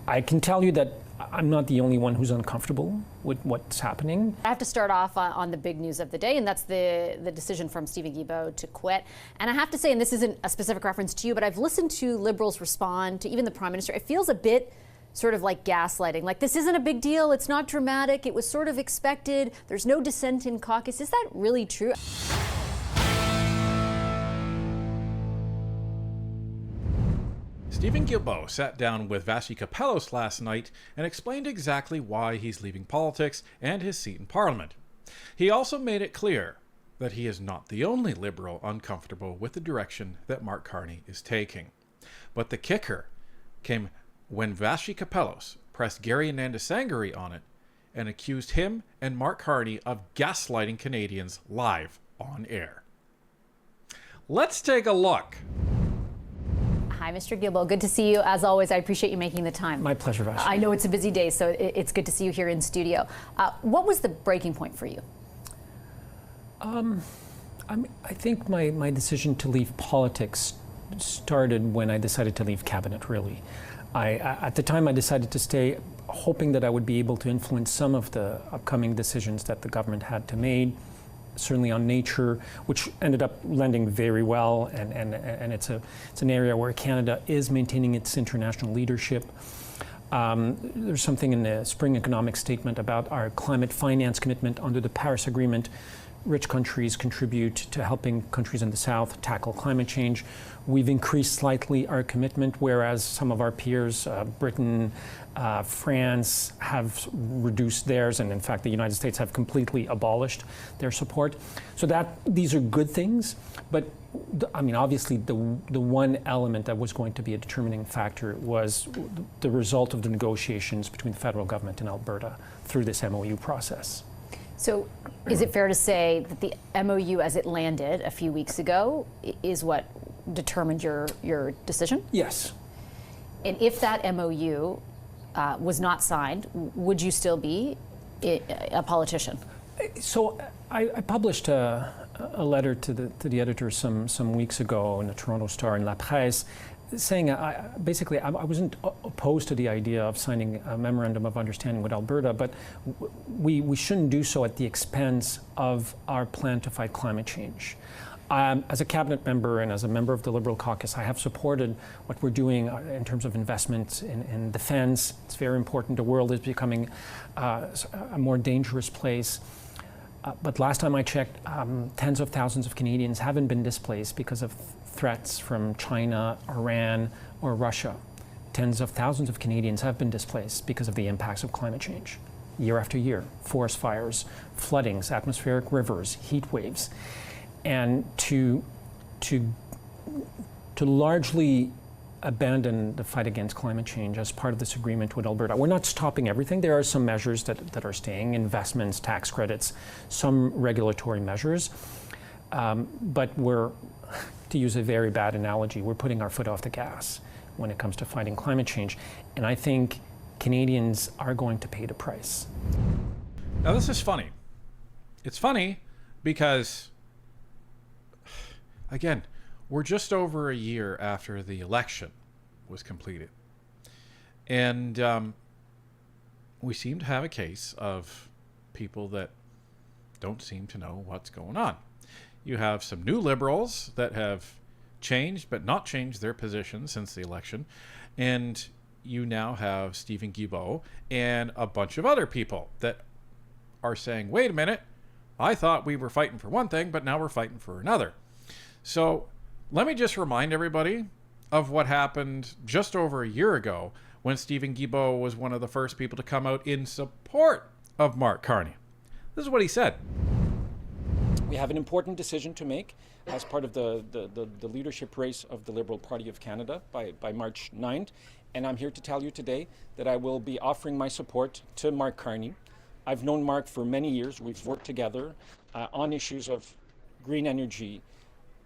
I can tell you that I'm not the only one who's uncomfortable with what's happening. I have to start off on the big news of the day, and that's the decision from Stephen Guilbeault to quit. And I have to say, and this isn't a specific reference to you, but I've listened to Liberals respond to even the Prime Minister. It feels a bit sort of like gaslighting. Like, this isn't a big deal, it's not dramatic, it was sort of expected, there's no dissent in caucus. Is that really true? Stephen Guilbeault sat down with Capellos last night and explained exactly why he's leaving politics and his seat in Parliament. He also made it clear that he is not the only Liberal uncomfortable with the direction that Mark Carney is taking. But the kicker came when Capellos pressed Gary Nandasangari on it and accused him and Mark Carney of gaslighting Canadians live on air. Let's take a look. Hi, Mr. Guilbeault. Good to see you. As always, I appreciate you making the time. My pleasure, Vash. I know it's a busy day, so it's good to see you here in studio. What was the breaking point for you? I think my decision to leave politics started when I decided to leave cabinet, really. At the time, I decided to stay, hoping that I would be able to influence some of the upcoming decisions that the government had to make, certainly on nature, which ended up landing very well, and it's an area where Canada is maintaining its international leadership. There's something in the spring economic statement about our climate finance commitment under the Paris Agreement. Rich countries contribute to helping countries in the South tackle climate change. We've increased slightly our commitment, whereas some of our peers, Britain, France, have reduced theirs, and in fact the United States have completely abolished their support. So these are good things, but I mean, obviously the one element that was going to be a determining factor was the result of the negotiations between the federal government and Alberta through this MOU process. So is it fair to say that the MOU as it landed a few weeks ago is what determined your decision? Yes. And if that MOU was not signed, would you still be a politician? So I published a letter to the editor some weeks ago in the Toronto Star and La Presse, saying basically I wasn't opposed to the idea of signing a memorandum of understanding with Alberta, but we shouldn't do so at the expense of our plan to fight climate change. As a cabinet member and as a member of the Liberal caucus, I have supported what we're doing in terms of investments in defense. It's very important. The world is becoming a more dangerous place. But last time I checked, tens of thousands of Canadians haven't been displaced because of threats from China, Iran, or Russia. Tens of thousands of Canadians have been displaced because of the impacts of climate change. Year after year, forest fires, floodings, atmospheric rivers, heat waves. And to largely abandon the fight against climate change as part of this agreement with Alberta. We're not stopping everything. There are some measures that are staying, investments, tax credits, some regulatory measures. But we're, to use a very bad analogy, we're putting our foot off the gas when it comes to fighting climate change. And I think Canadians are going to pay the price. Now this is funny. It's funny because, again, we're just over a year after the election was completed. And we seem to have a case of people that don't seem to know what's going on. You have some new Liberals that have changed but not changed their position since the election. And you now have Stephen Guilbeault and a bunch of other people that are saying, wait a minute, I thought we were fighting for one thing, but now we're fighting for another. So let me just remind everybody of what happened just over a year ago when Stephen Guilbeault was one of the first people to come out in support of Mark Carney. This is what he said. We have an important decision to make as part of the leadership race of the Liberal Party of Canada by March 9th. And I'm here to tell you today that I will be offering my support to Mark Carney. I've known Mark for many years. We've worked together on issues of green energy,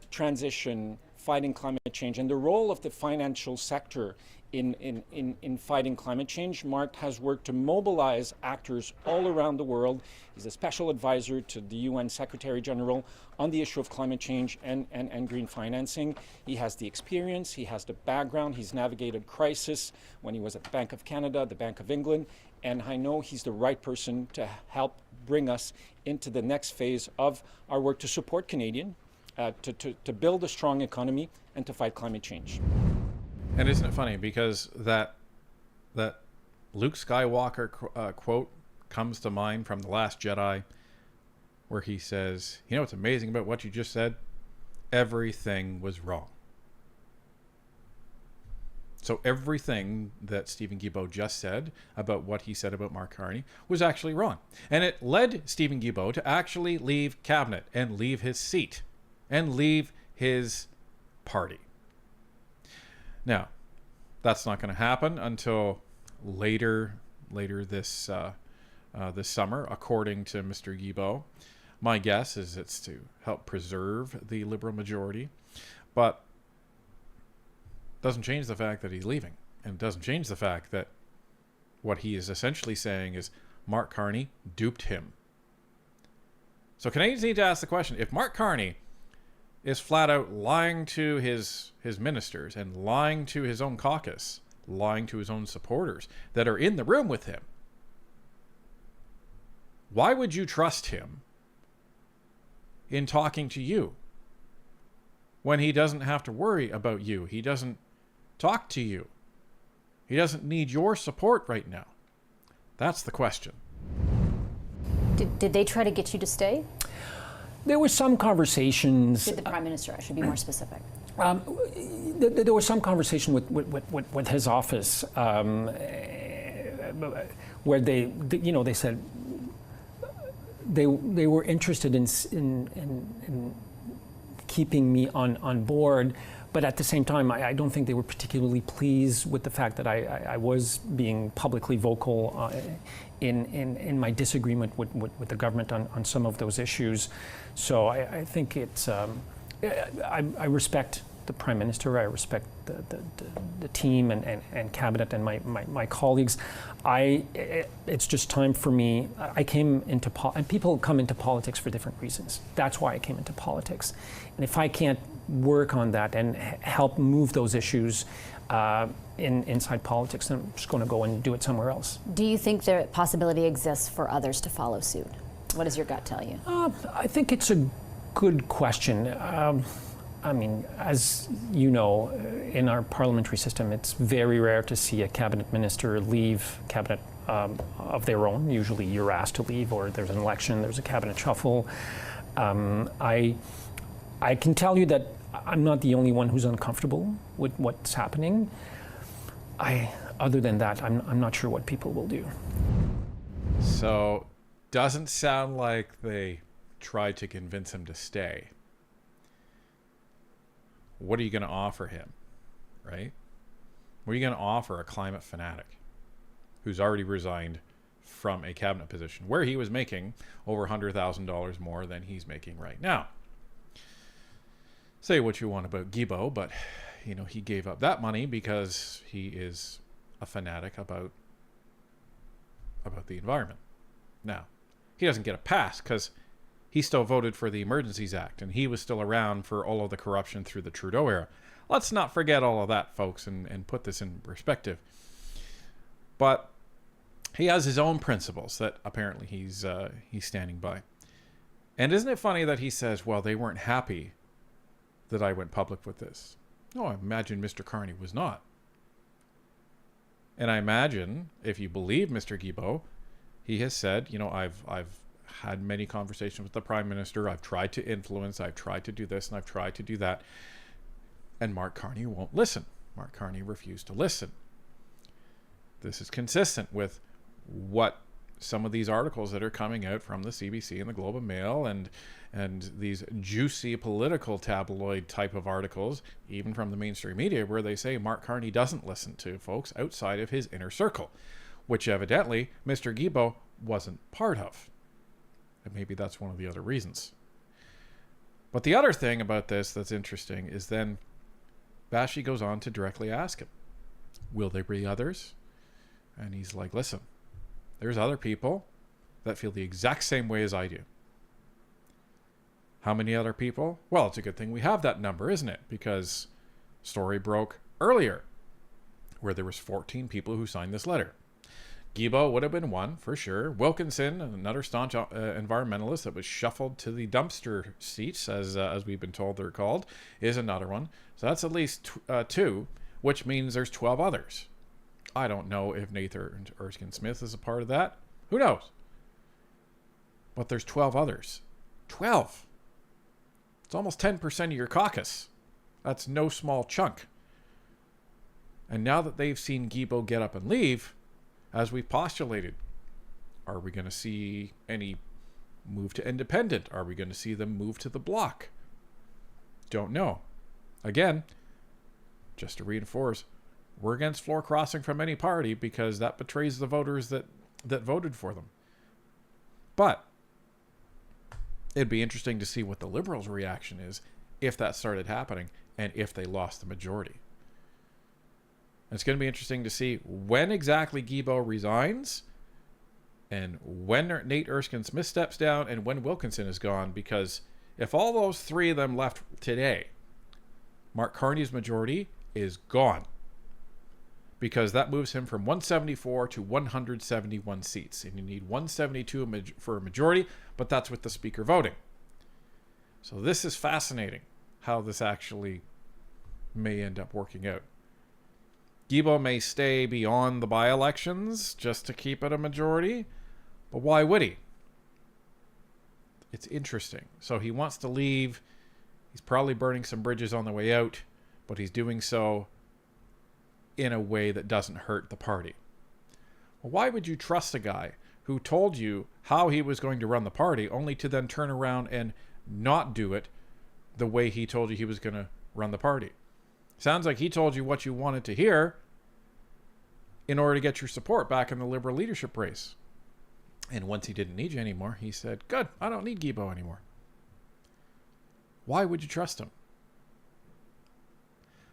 transition, fighting climate change, and the role of the financial sector in fighting climate change. Mark has worked to mobilize actors all around the world. He's a special advisor to the UN Secretary General on the issue of climate change and green financing. He has the experience, he has the background, he's navigated crisis when he was at the Bank of Canada, the Bank of England, and I know he's the right person to help bring us into the next phase of our work to support Canadian, to build a strong economy and to fight climate change. And isn't it funny, because that Luke Skywalker quote comes to mind from The Last Jedi, where he says, you know what's amazing about what you just said? Everything was wrong. So everything that Stephen Guilbeault just said about what he said about Mark Carney was actually wrong. And it led Stephen Guilbeault to actually leave cabinet and leave his seat and leave his party. Now, that's not going to happen until later this this summer, according to Mr. Guilbeault. My guess is it's to help preserve the Liberal majority, but doesn't change the fact that he's leaving, and doesn't change the fact that what he is essentially saying is Mark Carney duped him. So Canadians need to ask the question: if Mark Carney is flat out lying to his ministers and lying to his own caucus, lying to his own supporters that are in the room with him, why would you trust him in talking to you when he doesn't have to worry about you? He doesn't talk to you. He doesn't need your support right now. That's the question. Did they try to get you to stay? There were some conversations. Did the Prime Minister? I should be more specific. There was some conversation with his office where they said they were interested in keeping me on board, but at the same time, I don't think they were particularly pleased with the fact that I was being publicly vocal in my disagreement with the government on some of those issues. So I think it's I respect the Prime Minister. I respect the team and cabinet and my colleagues. It's just time for me. I came into and people come into politics for different reasons. That's why I came into politics. And if I can't work on that and help move those issues inside politics, then I'm just going to go and do it somewhere else. Do you think the possibility exists for others to follow suit? What does your gut tell you? I think it's a good question. I mean, as you know, in our parliamentary system, it's very rare to see a cabinet minister leave cabinet of their own. Usually you're asked to leave, or there's an election, there's a cabinet shuffle. I can tell you that I'm not the only one who's uncomfortable with what's happening. Other than that, I'm not sure what people will do. So, doesn't sound like they tried to convince him to stay. What are you going to offer him, right? What are you going to offer a climate fanatic who's already resigned from a cabinet position where he was making over $100,000 more than he's making right now? Say what you want about Guilbeault, but he gave up that money because he is a fanatic about the environment. Now, he doesn't get a pass because he still voted for the Emergencies Act, and he was still around for all of the corruption through the Trudeau era. Let's not forget all of that, folks, and put this in perspective. But he has his own principles that apparently he's standing by. And isn't it funny that he says, well, they weren't happy that I went public with this? No, I imagine Mr. Carney was not. And I imagine, if you believe Mr. Guilbeault, he has said, I've had many conversations with the Prime Minister. I've tried to influence. I've tried to do this and I've tried to do that. And Mark Carney won't listen. Mark Carney refused to listen. This is consistent with what some of these articles that are coming out from the CBC and the Globe and Mail and these juicy political tabloid type of articles, even from the mainstream media, where they say Mark Carney doesn't listen to folks outside of his inner circle, which evidently Mr. Guilbeault wasn't part of. And maybe that's one of the other reasons. But the other thing about this that's interesting is then Bashy goes on to directly ask him, Will there be others? And he's like, listen, there's other people that feel the exact same way as I do. How many other people? Well, it's a good thing we have that number, isn't it? Because story broke earlier where there was 14 people who signed this letter. Guilbeault would have been one, for sure. Wilkinson, another staunch environmentalist that was shuffled to the dumpster seats, as we've been told they're called, is another one. So that's at least two, which means there's 12 others. I don't know if Nathan Erskine Smith is a part of that. Who knows? But there's 12 others. 12! It's almost 10% of your caucus. That's no small chunk. And now that they've seen Guilbeault get up and leave, as we've postulated, are we going to see any move to independent? Are we going to see them move to the bloc? Don't know. Again, just to reinforce, we're against floor crossing from any party because that betrays the voters that voted for them. But it'd be interesting to see what the Liberals' reaction is if that started happening and if they lost the majority. It's going to be interesting to see when exactly Guilbeault resigns and when Nate Erskine Smith steps down and when Wilkinson is gone, because if all those three of them left today, Mark Carney's majority is gone, because that moves him from 174 to 171 seats, and you need 172 for a majority, but that's with the speaker voting. So this is fascinating how this actually may end up working out. Guilbeault may stay beyond the by-elections just to keep it a majority, but why would he? It's interesting. So he wants to leave. He's probably burning some bridges on the way out, but he's doing so in a way that doesn't hurt the party. Well, why would you trust a guy who told you how he was going to run the party only to then turn around and not do it the way he told you he was going to run the party? Sounds like he told you what you wanted to hear in order to get your support back in the Liberal leadership race. And once he didn't need you anymore, he said, good, I don't need Guilbeault anymore. Why would you trust him?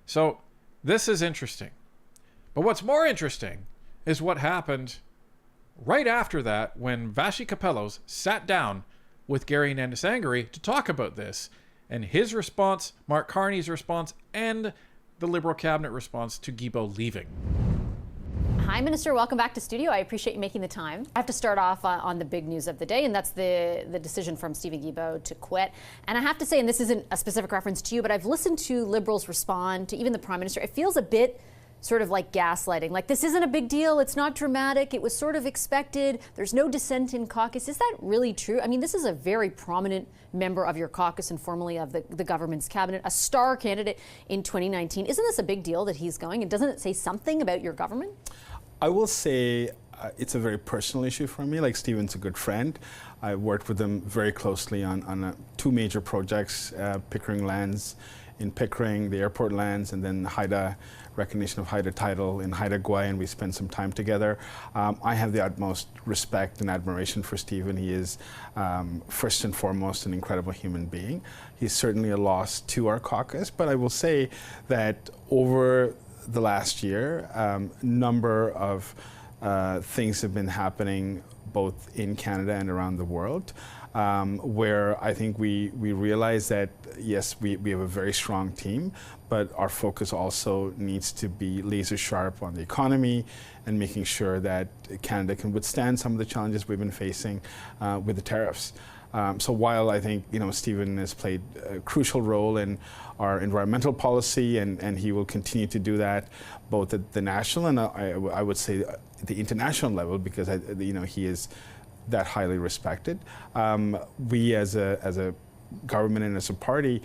So this is interesting. But what's more interesting is what happened right after that when Vashi Capellos sat down with Gary Nandasangari to talk about this, and his response, Mark Carney's response, and the Liberal cabinet response to Guilbeault leaving. Hi, Minister. Welcome back to studio. I appreciate you making the time. I have to start off on the big news of the day, and that's the decision from Steven Guilbeault to quit. And I have to say, and this isn't a specific reference to you, but I've listened to Liberals respond to even the Prime Minister. It feels a bit sort of like gaslighting. Like, this isn't a big deal. It's not dramatic. It was sort of expected. There's no dissent in caucus. Is that really true? I mean, this is a very prominent member of your caucus and formerly of the government's cabinet, a star candidate in 2019. Isn't this a big deal that he's going? And doesn't it say something about your government? I will say it's a very personal issue for me. Like, Stephen's a good friend. I worked with him very closely on two major projects, Pickering lands in Pickering, the airport lands, and then Haida, recognition of Haida title in Haida Gwaii, and we spent some time together. I have the utmost respect and admiration for Stephen. He is first and foremost an incredible human being. He's certainly a loss to our caucus, but I will say that over the last year, number of things have been happening both in Canada and around the world, where I think we realize that, yes, we have a very strong team, but our focus also needs to be laser sharp on the economy and making sure that Canada can withstand some of the challenges we've been facing with the tariffs. So while I think, Stephen has played a crucial role in our environmental policy, and he will continue to do that both at the national and I would say the international level, because he is that highly respected. We as a government and as a party,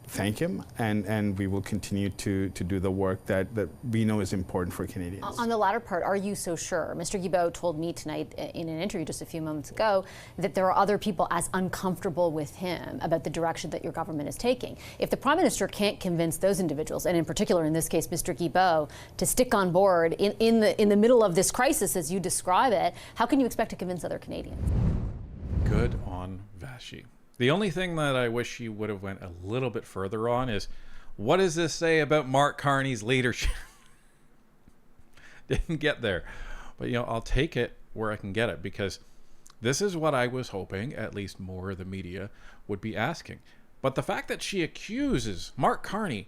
thank him, and we will continue to do the work that we know is important for Canadians. On the latter part, are you so sure? Mr. Guilbeault told me tonight in an interview just a few moments ago that there are other people as uncomfortable with him about the direction that your government is taking. If the Prime Minister can't convince those individuals, and in particular in this case Mr. Guilbeault, to stick on board in the middle of this crisis as you describe it, how can you expect to convince other Canadians? Good on Vashi. The only thing that I wish he would have went a little bit further on is, what does this say about Mark Carney's leadership? didn't get there. But, I'll take it where I can get it, because this is what I was hoping at least more of the media would be asking. But the fact that she accuses Mark Carney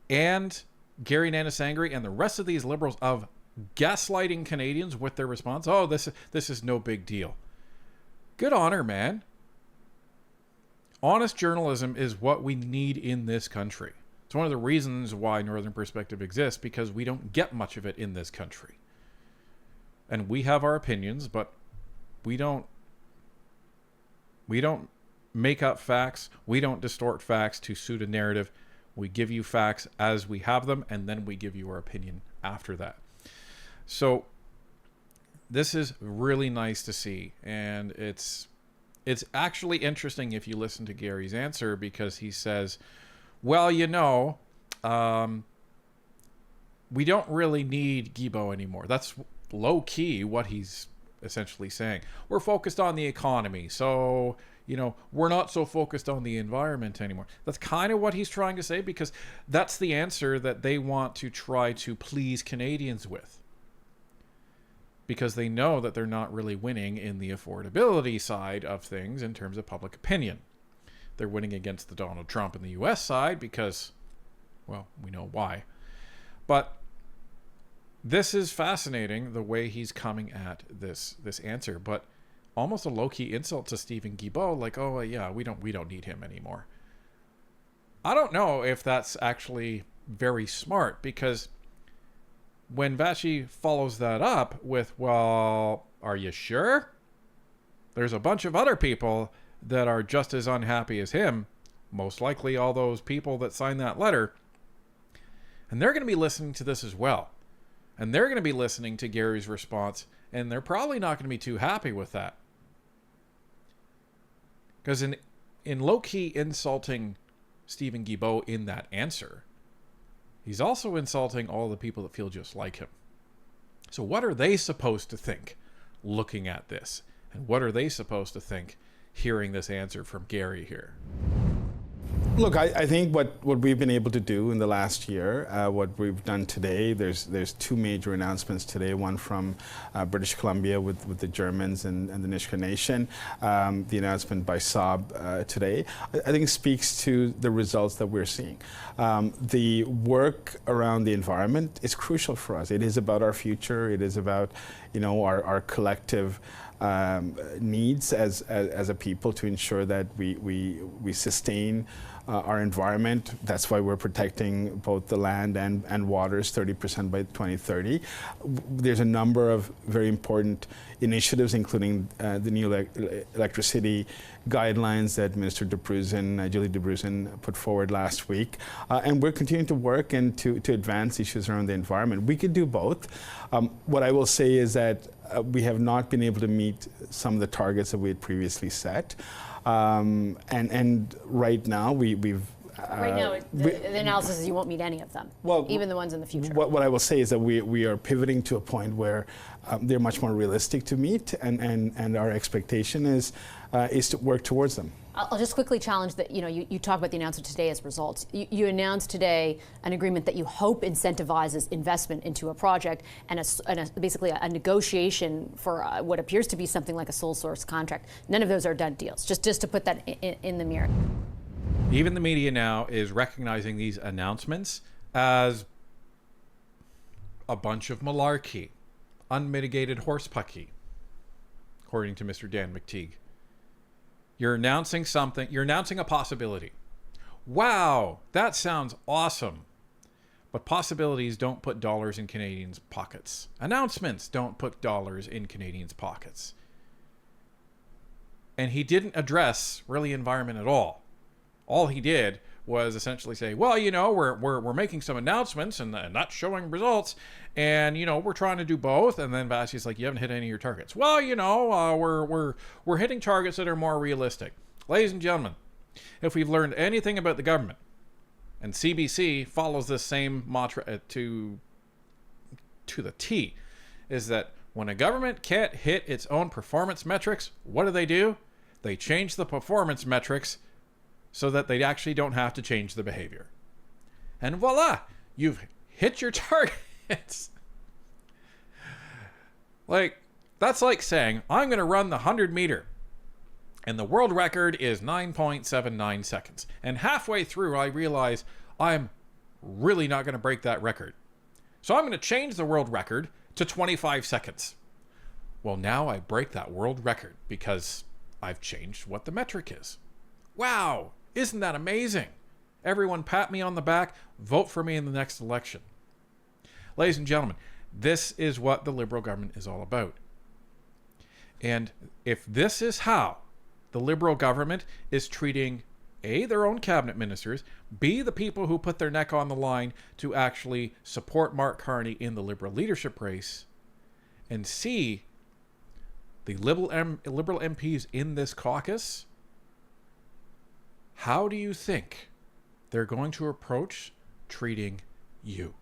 and Gary Nanisangri and the rest of these Liberals of gaslighting Canadians with their response, oh, this is no big deal. Good on her, man. Honest journalism is what we need in this country. It's one of the reasons why Northern Perspective exists, because we don't get much of it in this country. And we have our opinions, but we don't make up facts. We don't distort facts to suit a narrative. We give you facts as we have them, and then we give you our opinion after that. So this is really nice to see, and it's actually interesting if you listen to Gary's answer, because he says, well, we don't really need Guilbeault anymore. That's low-key what he's essentially saying. We're focused on the economy, so we're not so focused on the environment anymore. That's kind of what he's trying to say, because that's the answer that they want to try to please Canadians with, because they know that they're not really winning in the affordability side of things in terms of public opinion. They're winning against the Donald Trump in the US side because, well, we know why. But this is fascinating, the way he's coming at this answer, but almost a low-key insult to Steven Guilbeault, like, oh yeah, we don't need him anymore. I don't know if that's actually very smart, because when Vachi follows that up with, well, are you sure? There's a bunch of other people that are just as unhappy as him, most likely all those people that signed that letter, and they're going to be listening to this as well. And they're going to be listening to Gary's response, and they're probably not going to be too happy with that. Because in low-key insulting Steven Guilbeault in that answer, he's also insulting all the people that feel just like him. So what are they supposed to think looking at this? And what are they supposed to think hearing this answer from Gary here? Look, I think what we've been able to do in the last year, what we've done today, there's two major announcements today, one from British Columbia with the Germans and the Nisga'a Nation, the announcement by Saab today, I think speaks to the results that we're seeing. The work around the environment is crucial for us. It is about our future. It is about, our collective needs as a people to ensure that we sustain our environment. That's why we're protecting both the land and waters 30% by 2030. There's a number of very important initiatives, including the new electricity guidelines that Minister Julie de Bruzen put forward last week. And we're continuing to work and to advance issues around the environment. We could do both. What I will say is that we have not been able to meet some of the targets that we had previously set. And right now, we've... right now, the analysis is you won't meet any of them, even the ones in the future. What I will say is that we are pivoting to a point where they're much more realistic to meet, and our expectation is to work towards them. I'll just quickly challenge that, you talk about the announcement today as results. You announced today an agreement that you hope incentivizes investment into a project and basically a negotiation for what appears to be something like a sole source contract. None of those are done deals, just to put that in the mirror. Even the media now is recognizing these announcements as a bunch of malarkey, unmitigated horsepucky, according to Mr. Dan McTeague. You're announcing something. You're announcing a possibility. Wow, that sounds awesome. But possibilities don't put dollars in Canadians' pockets. Announcements don't put dollars in Canadians' pockets. And he didn't address really environment at all. All he did was essentially say, well, we're making some announcements and that's showing results, and we're trying to do both. And then Vassi's like, you haven't hit any of your targets. Well, we're hitting targets that are more realistic. Ladies and gentlemen, if we've learned anything about the government, and CBC follows this same mantra to the T, is that when a government can't hit its own performance metrics, what do? They change the performance metrics so that they actually don't have to change the behavior. And voila, you've hit your targets. Like, that's like saying, I'm going to run the 100-meter, and the world record is 9.79 seconds. And halfway through, I realize I'm really not going to break that record. So I'm going to change the world record to 25 seconds. Well, now I break that world record because I've changed what the metric is. Wow, isn't that amazing? Everyone pat me on the back, vote for me in the next election. Ladies and gentlemen, this is what the Liberal government is all about. And if this is how the Liberal government is treating A, their own cabinet ministers, B, the people who put their neck on the line to actually support Mark Carney in the Liberal leadership race, and C, the Liberal MPs in this caucus, how do you think they're going to approach treating you?